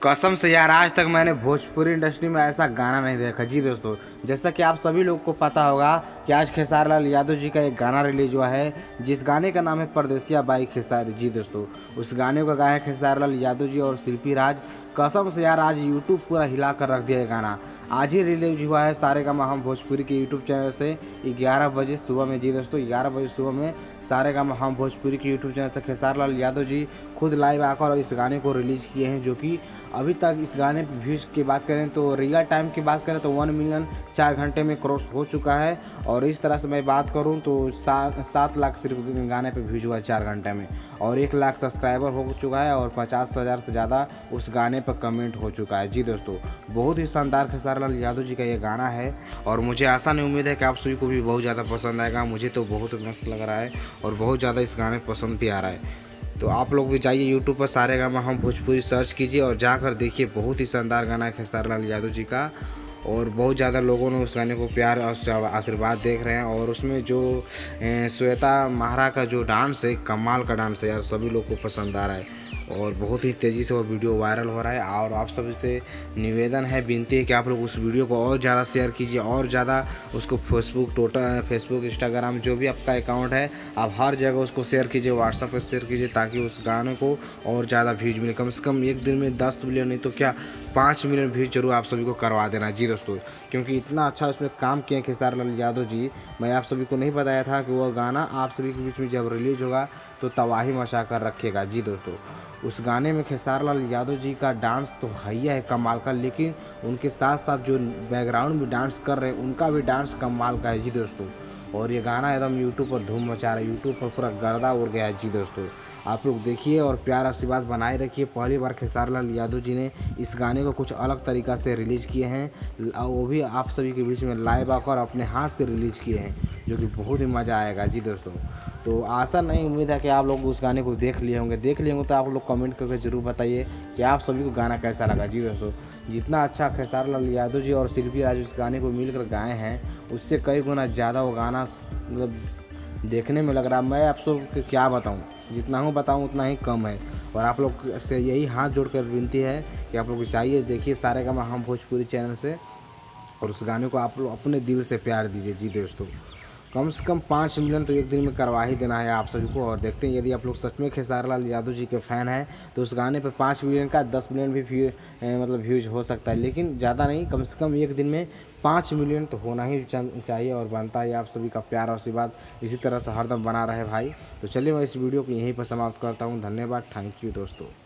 कसम से यार आज तक मैंने भोजपुरी इंडस्ट्री में ऐसा गाना नहीं देखा जी दोस्तों। जैसा कि आप सभी लोग को पता होगा कि आज खेसारी लाल यादव जी का एक गाना रिलीज हुआ है, जिस गाने का नाम है परदेसिया बाई खेसारी जी दोस्तों। उस गाने को गाया है खेसारी लाल यादव जी और शिल्पी राज। कसम से यार आज यूट्यूब पूरा हिला कर रख दिया है गाना। आज ही रिलीज हुआ है सारेगामा हम भोजपुरी के यूट्यूब चैनल से 11 बजे सुबह में जी दोस्तों। 11 बजे सुबह में सारेगामा हम भोजपुरी के यूट्यूब चैनल से खेसारी लाल यादव जी खुद लाइव आकर इस गाने को रिलीज़ किए हैं, जो कि अभी तक इस गाने पे व्यूज़ की बात करें तो रियल टाइम की बात करें तो 1 मिलियन 4 घंटे में क्रॉस हो चुका है। और इस तरह से मैं बात करूं तो 7 लाख सिर्फ गाने पे व्यूज़ हुआ है 4 घंटे में, और 1 लाख सब्सक्राइबर हो चुका है और 50,000 से ज़्यादा उस गाने पर कमेंट हो चुका है जी दोस्तों। बहुत ही शानदार खेसारी लाल यादव जी का ये गाना है और मुझे आशा नहीं उम्मीद है कि आप सभी को भी बहुत ज़्यादा पसंद आएगा। मुझे तो बहुत मस्त लग रहा है और बहुत ज़्यादा इस गाने पसंद भी आ रहा है। तो आप लोग भी जाइए यूट्यूब पर सारेगामा हम भोजपुरी सर्च कीजिए और जाकर देखिए। बहुत ही शानदार गाना है खेसारी लाल यादव जी का और बहुत ज़्यादा लोगों ने उस गाने को प्यार और आशीर्वाद देख रहे हैं। और उसमें जो श्वेता महारा का जो डांस है, कमाल का डांस है यार, सभी लोग को पसंद आ रहा है और बहुत ही तेज़ी से वो वीडियो वायरल हो रहा है। और आप सभी से निवेदन है, विनती है कि आप लोग उस वीडियो को और ज़्यादा शेयर कीजिए और ज़्यादा उसको फेसबुक इंस्टाग्राम जो भी आपका अकाउंट है आप हर जगह उसको शेयर कीजिए, व्हाट्सएप पर शेयर कीजिए, ताकि उस गाने को और ज़्यादा व्यूज मिले। कम से कम एक दिन में 10 मिलियन नहीं तो क्या 5 मिलियन व्यूज जरूर आप सभी को करवा देना जी दोस्तों, क्योंकि इतना अच्छा उसमें काम किए खेसारी लाल यादव जी। मैं आप सभी को नहीं बताया था कि वह गाना आप सभी के बीच में जब रिलीज होगा तो तबाही मचा कर रखेगा जी दोस्तों। उस गाने में खेसारी लाल यादव जी का डांस तो हैया है कमाल का, लेकिन उनके साथ साथ जो बैकग्राउंड में डांस कर रहे हैं उनका भी डांस कमाल का है जी दोस्तों। और ये गाना एकदम यूट्यूब पर धूम मचा रहा है, यूट्यूब पर पूरा गर्दा उड़ गया है जी दोस्तों। आप लोग देखिए और प्यार आशीर्वाद बनाए रखिए। पहली बार खेसारी लाल यादव जी ने इस गाने को कुछ अलग तरीक़ा से रिलीज़ किए हैं, वो भी आप सभी के बीच में लाइव आकर अपने हाथ से रिलीज़ किए हैं, जो कि बहुत ही मज़ा आएगा जी दोस्तों। तो आशा नहीं उम्मीद है कि आप लोग उस गाने को देख लिए होंगे तो आप लोग कमेंट करके ज़रूर बताइए कि आप सभी को गाना कैसा लगा जी दोस्तों। जितना अच्छा खेसारी लाल यादव जी और शिल्पी राज उस गाने को मिलकर गाए हैं, उससे कई गुना ज़्यादा वो गाना मतलब देखने में लग रहा है। मैं आप सबको क्या बताऊं, जितना हूँ बताऊं उतना ही कम है। और आप लोग से यही हाथ जोड़कर विनती है कि आप लोग चाहिए देखिए सारेगामा हम भोजपुरी चैनल से और उस गाने को आप लोग अपने दिल से प्यार दीजिए जी दोस्तों। कम से कम 5 मिलियन तो एक दिन में करवा ही देना है आप सभी को। और देखते हैं यदि आप लोग सच में खेसारी लाल यादव जी के फ़ैन हैं तो उस गाने पे 5 मिलियन का 10 मिलियन भी मतलब व्यूज हो सकता है, लेकिन ज़्यादा नहीं, कम से कम एक दिन में 5 मिलियन तो होना ही चाहिए और बनता है। आप सभी का प्यार और आशीर्वाद इसी तरह से हरदम बना रहे भाई। तो चलिए मैं इस वीडियो को यहीं पर समाप्त करता हूँ। धन्यवाद, थैंक यू दोस्तों।